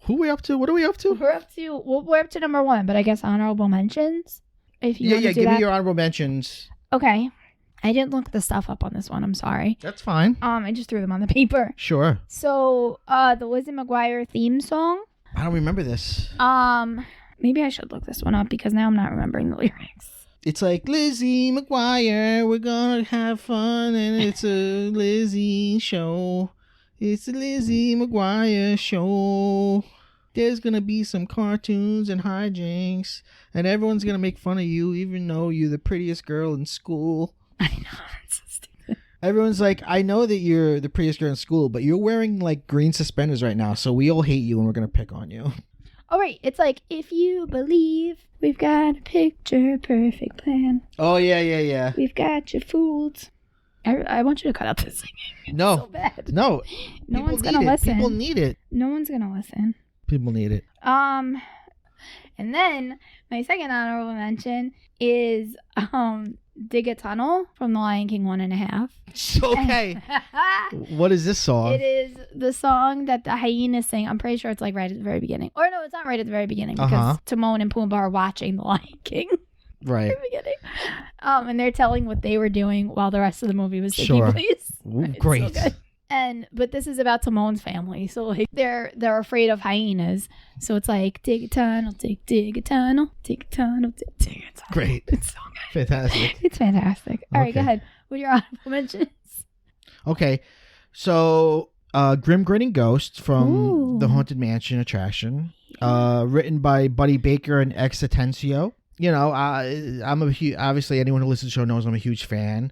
Who we up to? What are we up to? We're up to number 1, but I guess honorable mentions. If you want to do give that. me your honorable mentions. Okay. I didn't look the stuff up on this one. I'm sorry. That's fine. I just threw them on the paper. Sure. So, the Lizzie McGuire theme song. I don't remember this. Maybe I should look this one up because now I'm not remembering the lyrics. It's like, Lizzie McGuire, we're gonna have fun, and it's a Lizzie show. It's a Lizzie McGuire show. There's gonna be some cartoons and hijinks, and everyone's gonna make fun of you, even though you're the prettiest girl in school. I know, it's so stupid. Everyone's like, I know that you're the prettiest girl in school, but you're wearing like green suspenders right now, so we all hate you and we're gonna pick on you. Oh, right. It's like, if you believe we've got a picture perfect plan. Oh, yeah. We've got you fooled. I want you to cut out this singing. No. It's so bad. No. No one's going to listen. People need it. No one's going to listen. People need it. And then my second honorable mention is Dig a Tunnel from The Lion King 1.5. Okay. What is this song? It is the song that the hyenas sing. I'm pretty sure it's like right at the very beginning. Or no, it's not right at the very beginning because Timon and Pumbaa are watching The Lion King. Right. At the beginning. And they're telling what they were doing while the rest of the movie was taking place. Ooh, great. So but this is about Timon's family. So like they're afraid of hyenas. So it's like, dig a tunnel, dig a tunnel, dig a tunnel, dig a tunnel. Great. It's so good. Fantastic. It's fantastic. All right, go ahead. What are your honorable mentions? Okay. So Grim Grinning Ghost from the Haunted Mansion attraction. Written by Buddy Baker and Ex Atencio. You know, I'm a huge, obviously anyone who listens to the show knows I'm a huge fan.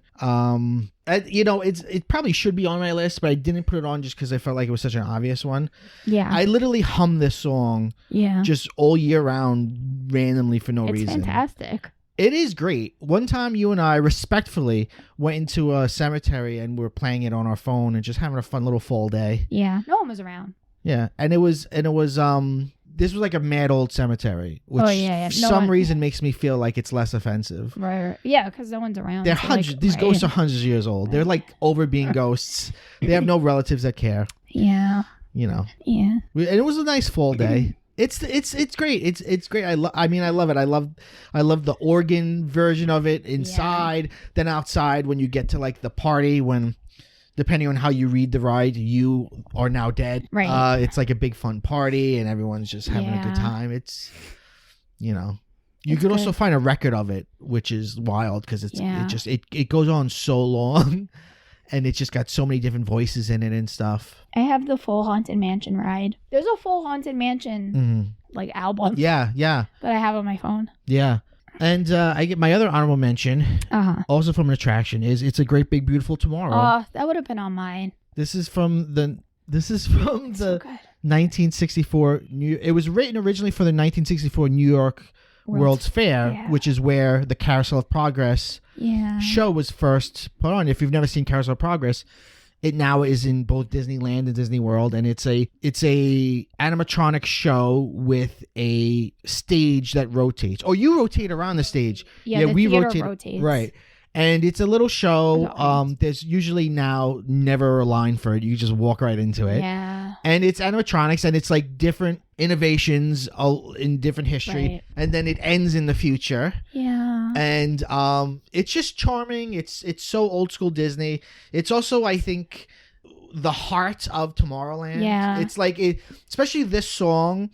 It probably should be on my list, but I didn't put it on just because I felt like it was such an obvious one. Yeah. I literally hum this song just all year round randomly for no reason. It's fantastic. It is great. One time you and I respectfully went into a cemetery and we were playing it on our phone and just having a fun little fall day. Yeah. No one was around. Yeah. And it was this was like a mad old cemetery, which for some reason makes me feel like it's less offensive. Right. Yeah, because no one's around. They're hundreds. These ghosts are hundreds of years old. They're like over being ghosts. They have no relatives that care. Yeah. You know. Yeah. And it was a nice fall day. It's great. It's great. I love it. I love the organ version of it inside. Yeah. Then outside when you get to like the party when. Depending on how you read the ride, you are now dead. Right. It's like a big fun party and everyone's just having a good time. It's, you could also find a record of it, which is wild because it goes on so long and it's just got so many different voices in it and stuff. I have the full Haunted Mansion ride. There's a full Haunted Mansion like album. Yeah. That I have on my phone. Yeah. And I get my other honorable mention, also from an attraction, is It's a Great Big Beautiful Tomorrow. Oh, that would have been on mine. This is from the 1964. It was written originally for the 1964 New York World's Fair, which is where the Carousel of Progress show was first put on. If you've never seen Carousel of Progress, it now is in both Disneyland and Disney World, and it's a animatronic show with a stage that rotates. Oh, you rotate around the stage. Yeah, we rotates. Right. And it's a little show. There's usually now never a line for it. You just walk right into it. Yeah. And it's animatronics, and it's like different innovations in different history. Right. And then it ends in the future. Yeah. And it's just charming. It's so old school Disney. It's also, I think, the heart of Tomorrowland. Yeah. It's like, especially this song,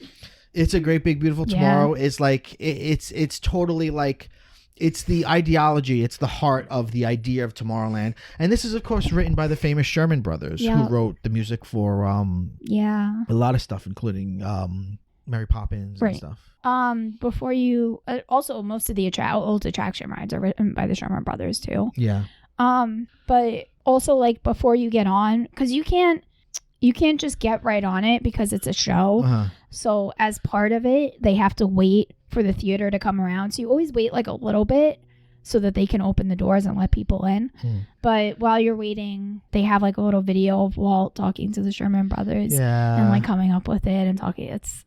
It's a Great Big Beautiful Tomorrow, is like, it's totally like, it's the ideology, it's the heart of the idea of Tomorrowland. And this is, of course, written by the famous Sherman Brothers, who wrote the music for a lot of stuff, including Mary Poppins and stuff. Before you... also, most of the old attraction rides are written by the Sherman Brothers, too. Yeah. But also, like, before you get on... Because you can't you can't just get right on it because it's a show. Uh-huh. So as part of it, they have to wait for the theater to come around. So you always wait like a little bit so that they can open the doors and let people in. But while you're waiting, they have like a little video of Walt talking to the Sherman brothers and like coming up with it and talking. It's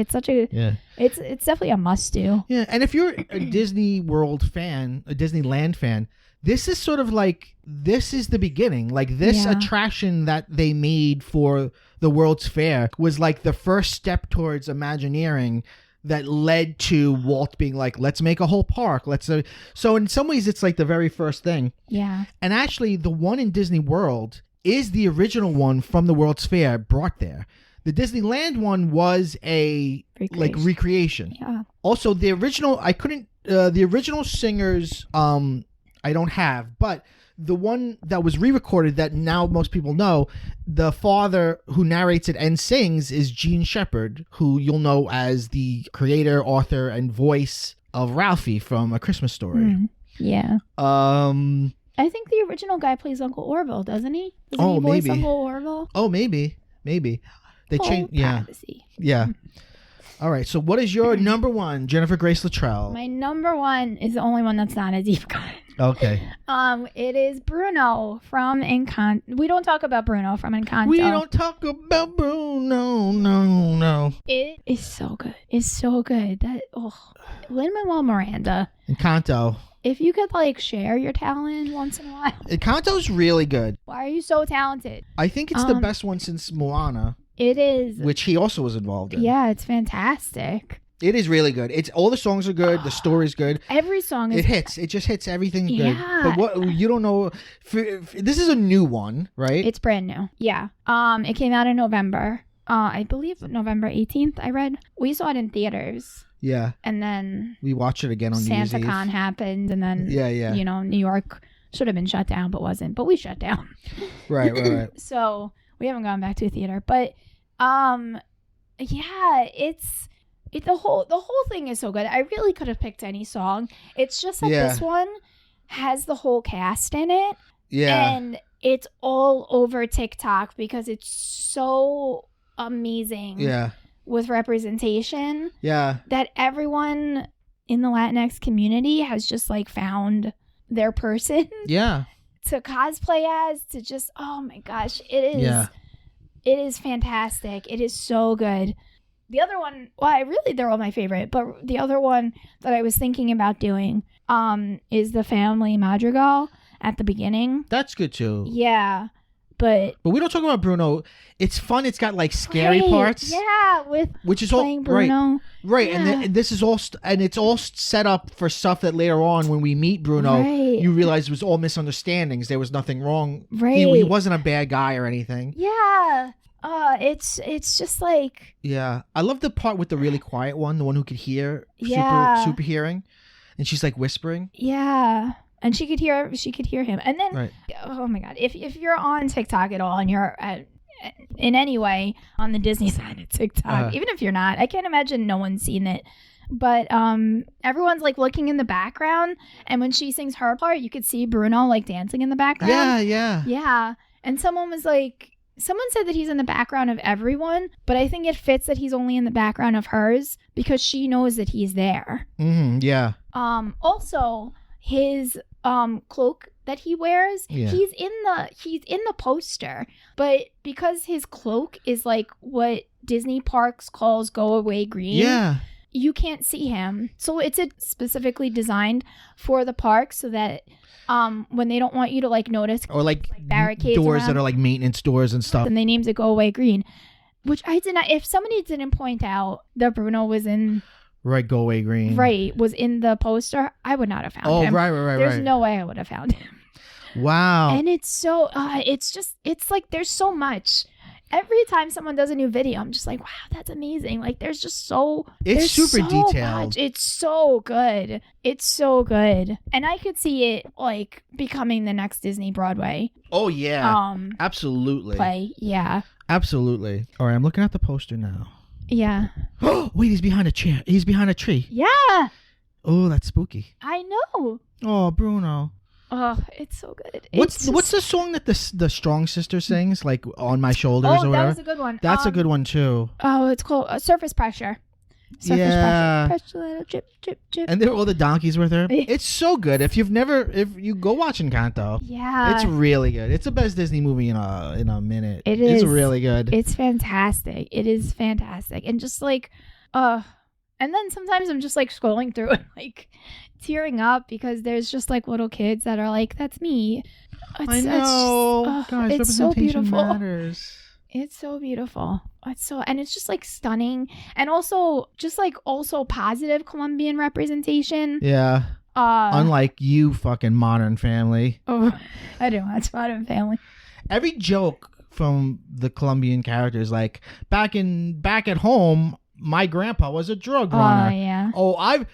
such a it's definitely a must do. Yeah, and if you're a Disney World fan, a Disneyland fan, this is sort of like, this is the beginning. Like this attraction that they made for the World's Fair was like the first step towards Imagineering that led to Walt being like, let's make a whole park. So in some ways, it's like the very first thing. Yeah. And actually, the one in Disney World is the original one from the World's Fair brought there. The Disneyland one was a recreation. Yeah. Also, the original, the original singers, I don't have, but the one that was re-recorded that now most people know, the father who narrates it and sings is Gene Shepard, who you'll know as the creator, author, and voice of Ralphie from A Christmas Story. Yeah. I think the original guy plays Uncle Orville, doesn't he? Doesn't he voice maybe. Uncle Orville? Oh, maybe. They changed. Yeah. Privacy. Yeah. All right. So, what is your number one, Jennifer Grace Luttrell? My number one is the only one that's not a deep cut. Okay. It is Bruno from Encanto. We don't talk about Bruno from Encanto. We don't talk about Bruno. No. It is so good. It's so good. Lin-Manuel Miranda. Encanto. If you could like share your talent once in a while. Encanto's really good. Why are you so talented? I think it's the best one since Moana. It is. Which he also was involved in. Yeah, it's fantastic. It is really good. It's all the songs are good. The story's good. Every song is. It hits. It just hits everything good. Yeah. But what you don't know, this is a new one, right? It's brand new. Yeah. It came out in November. I believe November 18th. I read. We saw it in theaters. Yeah. And then we watched it again on New Year's Eve. SantaCon happened, and then you know, New York should have been shut down, but wasn't. But we shut down. Right. So we haven't gone back to a theater, but yeah, it's the whole thing is so good. I really could have picked any song. It's just that this one has the whole cast in it. Yeah. And it's all over TikTok because it's so amazing. Yeah. With representation. Yeah. That everyone in the Latinx community has just like found their person. Yeah. To cosplay as, to just, oh my gosh, it is. Yeah. It is fantastic. It is so good. The other one, they're all my favorite, but the other one that I was thinking about doing is the Family Madrigal at the beginning. That's good too. Yeah. But we don't talk about Bruno. It's fun. It's got like scary parts. Yeah, which is all Bruno. Right. Yeah. And this is all and it's all set up for stuff that later on when we meet Bruno, you realize it was all misunderstandings. There was nothing wrong. Right. He wasn't a bad guy or anything. Yeah. It's just like. Yeah, I love the part with the really quiet one, the one who could hear super hearing, and she's like whispering. Yeah. And she could hear him. And then, oh my God, if you're on TikTok at all and you're in any way on the Disney side of TikTok, even if you're not, I can't imagine no one's seen it. But everyone's like looking in the background. And when she sings her part, you could see Bruno like dancing in the background. Yeah. And someone said that he's in the background of everyone, but I think it fits that he's only in the background of hers because she knows that he's there. Mm-hmm, yeah. Also, his cloak that he wears, he's in the poster, but because his cloak is like what Disney Parks calls go away green, you can't see him. So it's specifically designed for the park so that when they don't want you to like notice or like barricades doors around, that are like maintenance doors and stuff, and they named it go away green, which I did not. If somebody didn't point out that Bruno was in go away green, was in the poster, I would not have found him. Right. There's no way I would have found him. Wow. And it's so it's like there's so much. Every time someone does a new video, I'm just like, wow, that's amazing. Like there's super detailed. Much. It's so good. It's so good. And I could see it like becoming the next Disney Broadway. Oh yeah. Absolutely. Play. Yeah. Absolutely. All right, I'm looking at the poster now. Yeah. Oh, wait, he's behind a chair. He's behind a tree. Yeah. Oh, that's spooky. I know. Oh, Bruno. Oh, it's so good. What's the song that the Strong Sister sings, like On My Shoulders or whatever? That was a good one. That's a good one too. Oh, it's called Surface Pressure. Surface pressure. Press a little drip, drip, drip. And there were all the donkeys with her. It's so good. If you go watch Encanto, yeah, it's really good. It's the best Disney movie in a minute. It is. It's really good. It's fantastic. It is fantastic. And just like, and then sometimes I'm just like scrolling through and like tearing up because there's just like little kids that are like, that's me. I know. Guys, it's so beautiful. Matters. It's so beautiful. And it's just like stunning, and also just like also positive Colombian representation. Yeah. Unlike you, fucking Modern Family. Oh, I didn't watch Modern Family. Every joke from the Colombian characters, like back at home, my grandpa was a drug runner. Oh yeah. Oh, I've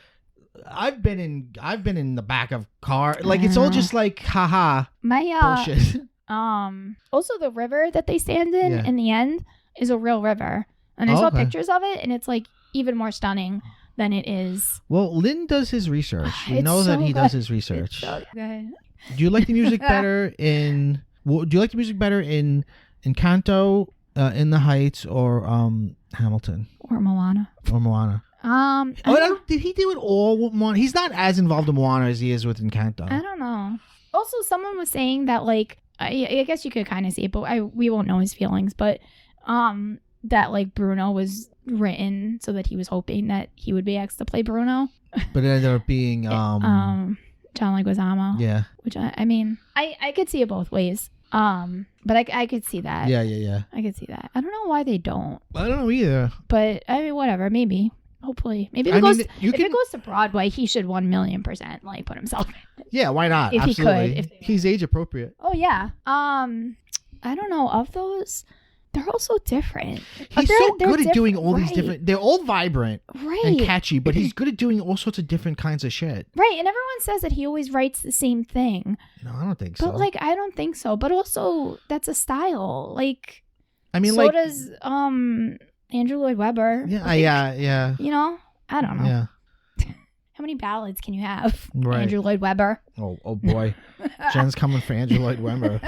been in the back of car. Like it's all just like haha bullshit. Also the river that they stand in the end is a real river, and I saw pictures of it, and it's like even more stunning than it is. Well, Lynn does his research. We know that he does his research. It's so good. Do you like the music better in Encanto, In the Heights, or Hamilton, or Moana? Did he do it all with Moana? He's not as involved in Moana as he is with Encanto. I don't know. Also, someone was saying that like I guess you could kind of see it, but we won't know his feelings. But that like Bruno was written so that he was hoping that he would be asked to play Bruno. But it ended up being John Leguizamo. Yeah. Which I mean I could see it both ways. But I could see that. Yeah. I could see that. I don't know why they don't. I don't know either. But I mean, whatever. Maybe. Hopefully. Maybe if it goes to Broadway, he should 1,000,000% like put himself in it. Yeah, why not? If Absolutely. he could. He's age appropriate. Oh yeah. I don't know. Of those, they're all so different. He's so good at doing all these different. They're all vibrant and right, catchy, but he's good at doing all sorts of different kinds of shit. right. And everyone says that he always writes the same thing. No, I don't think so. But like, I don't think so. But also, that's a style. Like, I mean, so like, does Andrew Lloyd Webber. Yeah, like, yeah. You know, I don't know. Yeah. How many ballads can you have? Right. Andrew Lloyd Webber. Oh boy, Jen's coming for Andrew Lloyd Webber.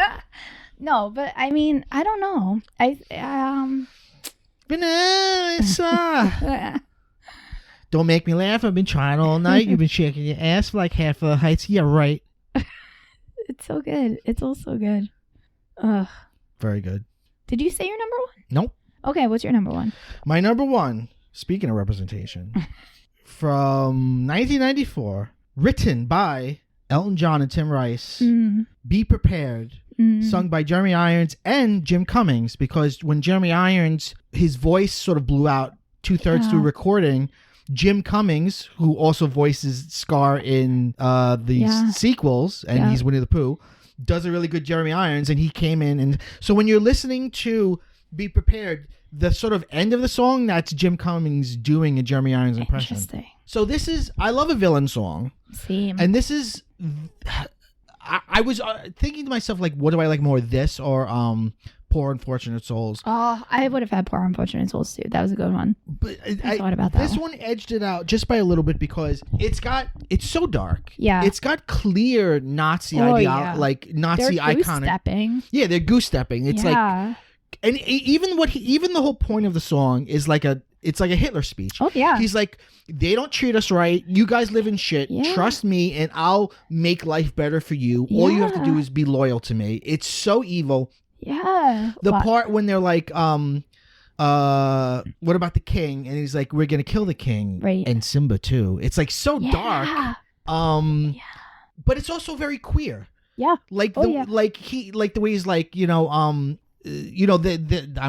No, but I mean, I don't know. Vanessa. Don't make me laugh. I've been trying all night. You've been shaking your ass for like half of the heights. Yeah, right. It's so good. It's all so good. Ugh. Very good. Did you say your number one? Nope. Okay, what's your number one? My number one, speaking of representation, from 1994, written by Elton John and Tim Rice, Be Prepared, sung by Jeremy Irons and Jim Cummings, because when Jeremy Irons, his voice sort of blew out 2/3 through recording, Jim Cummings, who also voices Scar in the sequels, and he's Winnie the Pooh, does a really good Jeremy Irons, and he came in. And so when you're listening to Be Prepared, the sort of end of the song, that's Jim Cummings doing a Jeremy Irons impression. Interesting. So this is, I love a villain song. Same. And this is, I was thinking to myself, like, what do I like more, this or Poor Unfortunate Souls? Oh, I would have had Poor Unfortunate Souls too. That was a good one. But I thought about that. This one edged it out just by a little bit because it's so dark. Yeah. It's got clear Nazi ideology, like Nazi they're iconic. Goose-stepping. Yeah, they're goose stepping. It's like, and even the whole point of the song is like it's like a Hitler speech. Oh yeah. He's like, they don't treat us right. You guys live in shit. Yeah. Trust me, and I'll make life better for you. All you have to do is be loyal to me. It's so evil. Yeah. The part when they're like, what about the king? And he's like, we're gonna kill the king, right? And Simba too. It's like so dark. But it's also very queer. Yeah. Like the way he's like, I'm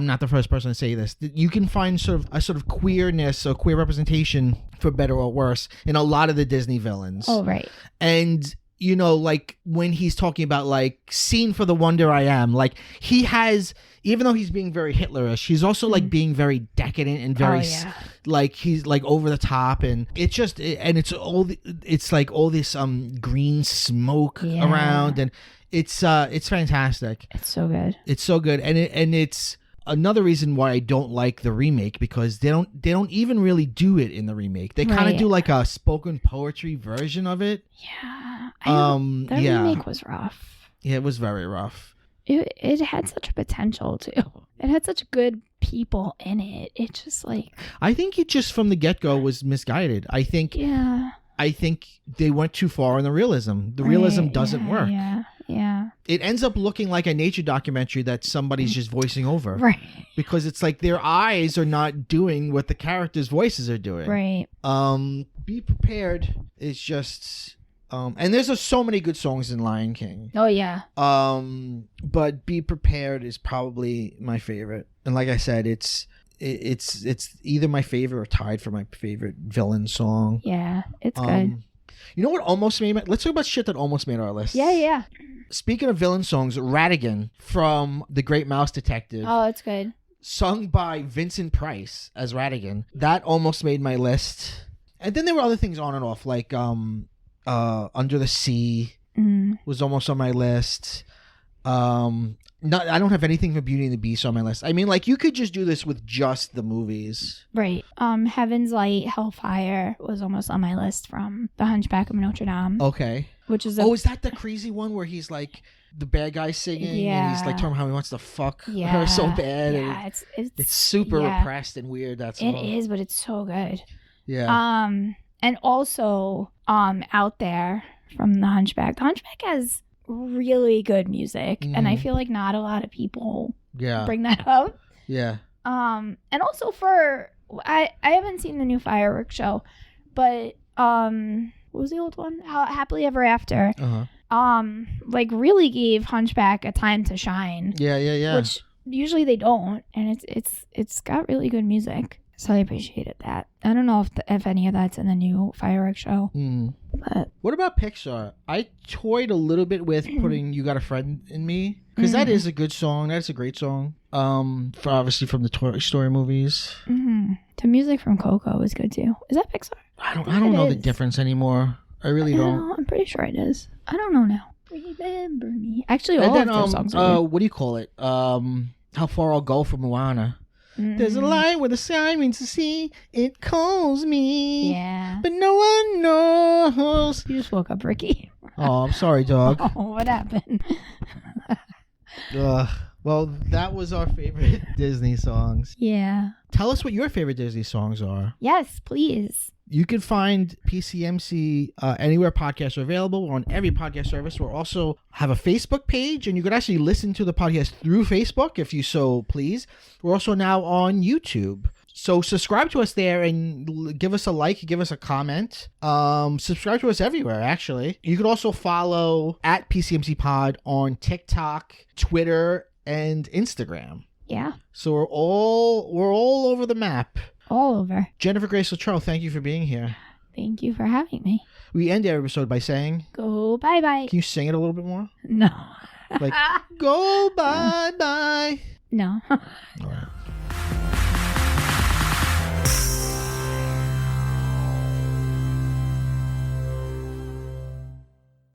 not the first person to say this. You can find sort of queerness or queer representation, for better or worse, in a lot of the Disney villains. Oh, right. And like when he's talking about like seen for the wonder I am, like he has, even though he's being very Hitlerish, he's also like being very decadent and very like he's like over the top, and it's just it's like all this green smoke around, and it's fantastic. It's so good. It's so good, and it's another reason why I don't like the remake, because they don't even really do it in the remake. They kind of do like a spoken poetry version of it. Yeah. The Yeah. remake was rough. Yeah, it was very rough. It had such a potential too. It had such good people in it. It just like I think it just from the get-go was misguided. I think they went too far in the realism. The realism doesn't work. Yeah. It ends up looking like a nature documentary that somebody's just voicing over. Right. Because it's like their eyes are not doing what the characters' voices are doing. Right. Be Prepared is just and there's so many good songs in Lion King. Oh yeah. But Be Prepared is probably my favorite. And like I said, it's either my favorite or tied for my favorite villain song. Yeah, it's good. You know what almost made let's talk about shit that almost made our list. Yeah. Speaking of villain songs, Ratigan from The Great Mouse Detective. Oh, it's good. Sung by Vincent Price as Ratigan. That almost made my list. And then there were other things on and off, like Under the Sea was almost on my list. I don't have anything for Beauty and the Beast on my list. I mean, like, you could just do this with just the movies. Right. Heaven's Light, Hellfire was almost on my list from The Hunchback of Notre Dame. Okay. Which is is that the crazy one where he's like the bad guy singing and he's like talking about how he wants to fuck her so bad? Yeah, it's super repressed and weird. That's it is, but it's so good. Yeah. And also Out There from The Hunchback. The Hunchback has really good music, and I feel like not a lot of people bring that up. Yeah. And also I haven't seen the new Fireworks Show, but what was the old one? Happily Ever After. Like really gave Hunchback a time to shine. Yeah. Which usually they don't, and it's got really good music. So I appreciated that. I don't know if any of that's in the new Fireworks Show. But what about Pixar? I toyed a little bit with putting "You Got a Friend in Me" because that is a good song. That's a great song. Obviously from the Toy Story movies. The music from Coco is good too. Is that Pixar? I don't know the difference anymore. I really don't. I'm pretty sure it is. I don't know now. Remember Me. Actually, all of those songs are good. What do you call it? How Far I'll Go from Moana. There's a line where the sirens to see it calls me. Yeah. But no one knows. You just woke up, Ricky. Oh, I'm sorry, dog. Oh, what happened? Well, that was our favorite Disney songs. Yeah. Tell us what your favorite Disney songs are. Yes, please. You can find PCMC anywhere podcasts are available. We're on every podcast service. We'll also have a Facebook page, and you could actually listen to the podcast through Facebook if you so please. We're also now on YouTube. So subscribe to us there and give us a like, give us a comment. Subscribe to us everywhere, actually. You could also follow at PCMC Pod on TikTok, Twitter, and Instagram. Yeah. So we're all over the map. All over. Jennifer Grace Luttrell, thank you for being here. Thank you for having me. We end every episode by saying, go bye-bye. Can you sing it a little bit more? No. Like, go bye-bye. No. All right.